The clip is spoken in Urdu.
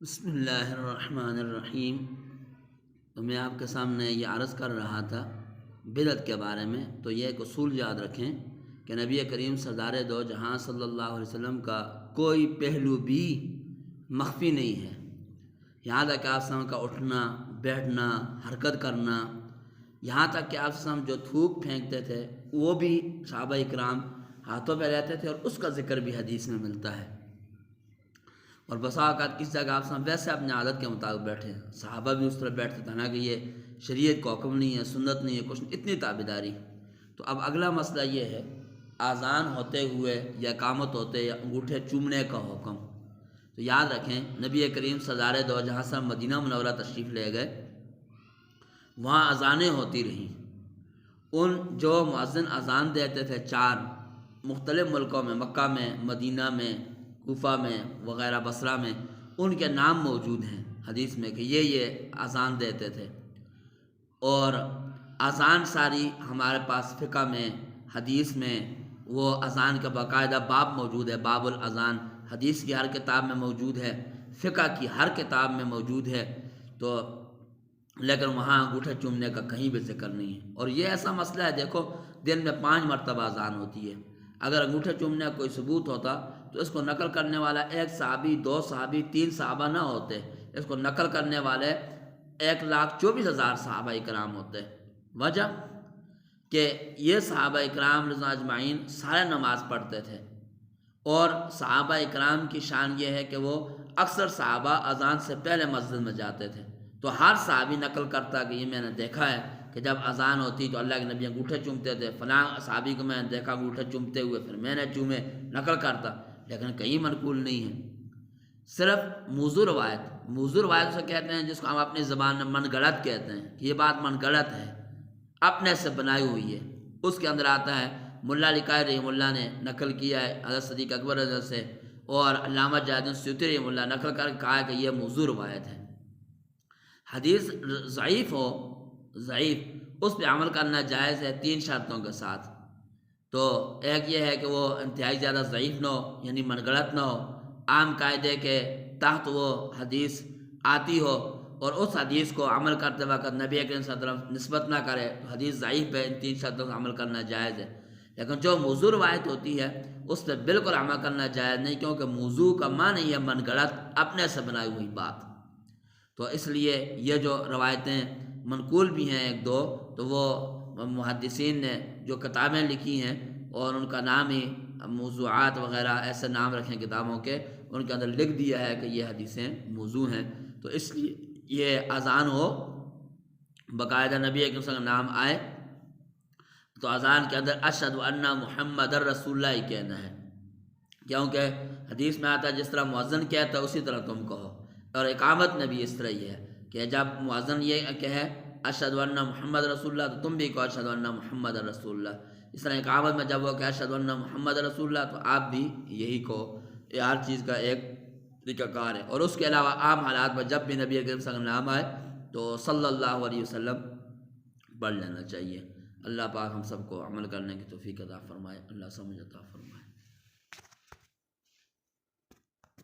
بسم اللہ الرحمن الرحیم۔ تو میں آپ کے سامنے یہ عرض کر رہا تھا بدعت کے بارے میں۔ تو یہ ایک اصول یاد رکھیں کہ نبی کریم سردار دو جہاں صلی اللہ علیہ وسلم کا کوئی پہلو بھی مخفی نہیں ہے۔ یہاں تک کہ آپ صلی اللہ علیہ وسلم کا اٹھنا، بیٹھنا، حرکت کرنا، یہاں تک کہ آپ صلی اللہ علیہ وسلم جو تھوک پھینکتے تھے وہ بھی صحابہ اکرام ہاتھوں پہ لیتے تھے، اور اس کا ذکر بھی حدیث میں ملتا ہے۔ اور بسا اوقات کس جگہ آپ ویسے اپنے عادت کے مطابق بیٹھے، صحابہ بھی اس طرح بیٹھتے تھے، نہ کہ یہ شریعت کو حکم نہیں ہے، سنت نہیں ہے، کچھ نہیں، اتنی تابعداری۔ تو اب اگلا مسئلہ یہ ہے، اذان ہوتے ہوئے یا اقامت ہوتے یا انگوٹھے چومنے کا حکم۔ تو یاد رکھیں نبی کریم سردار دو جہاں سے مدینہ منورہ تشریف لے گئے، وہاں اذانیں ہوتی رہیں۔ ان جو مؤذن اذان دیتے تھے 4 مختلف ملکوں میں، مکہ میں، مدینہ میں، کوفہ میں وغیرہ، بصرہ میں، ان کے نام موجود ہیں حدیث میں کہ یہ اذان دیتے تھے۔ اور اذان ساری ہمارے پاس فقہ میں، حدیث میں وہ اذان کا باقاعدہ باب موجود ہے، باب الاذان، حدیث کی ہر کتاب میں موجود ہے، فقہ کی ہر کتاب میں موجود ہے۔ تو لیکن وہاں انگوٹھے چومنے کا کہیں بھی ذکر نہیں ہے۔ اور یہ ایسا مسئلہ ہے، دیکھو دن میں 5 مرتبہ اذان ہوتی ہے، اگر انگوٹھے چومنے کا کوئی ثبوت ہوتا تو اس کو نقل کرنے والا 1 صحابی، 2 صحابی، 3 صحابہ نہ ہوتے، اس کو نقل کرنے والے 1,24,000 صحابہ اکرام ہوتے۔ وجہ کہ یہ صحابہ اکرام رضوان اجمعین سارے نماز پڑھتے تھے، اور صحابہ اکرام کی شان یہ ہے کہ وہ اکثر صحابہ اذان سے پہلے مسجد میں جاتے تھے۔ تو ہر صحابی نقل کرتا کہ یہ میں نے دیکھا ہے کہ جب اذان ہوتی تو اللہ کے نبی انگوٹھے چومتے تھے، فلاں صحابی کو میں نے دیکھا انگوٹھے چومتے ہوئے، پھر میں نے چومے، نقل کرتا، لیکن کہیں منقول نہیں ہے۔ صرف موضوع روایت سے کہتے ہیں جس کو ہم اپنی زبان میں من گڑت کہتے ہیں، کہ یہ بات من گڑت ہے، اپنے سے بنائی ہوئی ہے۔ اس کے اندر آتا ہے ملا علی قاری رحمہ اللہ نے نقل کیا ہے حضرت صدیق اکبر حضرت سے، اور علامہ جلال السیوطی رحمہ اللہ نقل کر کہا ہے کہ یہ موضوع روایت ہے۔ حدیث ضعیف ہو، ضعیف، اس پہ عمل کرنا جائز ہے 3 شرطوں کے ساتھ۔ تو ایک یہ ہے کہ وہ انتہائی زیادہ ضعیف نہ ہو، یعنی من گڑت نہ ہو، عام قاعدے کے تحت وہ حدیث آتی ہو، اور اس حدیث کو عمل کرتے وقت نبی کریم صلی اللہ علیہ وسلم نسبت نہ کرے، تو حدیث ضعیف ہے، ان 3 شرطوں سے عمل کرنا جائز ہے۔ لیکن جو موضوع روایت ہوتی ہے اس پہ بالکل عمل کرنا جائز نہیں، کیونکہ موضوع کا معنی ہے من گڑت، اپنے سے بنائی ہوئی بات۔ تو اس لیے یہ جو روایتیں منقول بھی ہیں 1-2، تو وہ محدثین نے جو کتابیں لکھی ہیں اور ان کا نام ہی موضوعات وغیرہ ایسے نام رکھیں کتابوں کے، ان کے اندر لکھ دیا ہے کہ یہ حدیثیں موضوع ہیں۔ تو اس لیے یہ اذان ہو، باقاعدہ نبی اکرم صلی اللہ علیہ وسلم کا نام آئے، تو اذان کے اندر اشہد ان محمد رسول اللہ ہی کہنا ہے، کیونکہ حدیث میں آتا ہے جس طرح مؤذن کہتا ہے اسی طرح تم کہو۔ اور اقامت میں بھی اس طرح ہی ہے کہ جب مؤذن یہ کہے اشہد ان محمد رسول اللہ، تو تم بھی کہو اشہد ان محمد رسول اللہ۔ اس طرح اقامت میں جب وہ کہ اشہد ان محمد رسول اللہ، تو آپ بھی یہی کہو۔ یہ ہر چیز کا ایک طریقہ کار ہے۔ اور اس کے علاوہ عام حالات میں جب بھی نبی کریم صلی اللہ علیہ وسلم نام آئے تو صلی اللہ علیہ وسلم پڑھ لینا چاہیے۔ اللہ پاک ہم سب کو عمل کرنے کی توفیق عطا فرمائے، اللہ سمجھ عطا فرمائے۔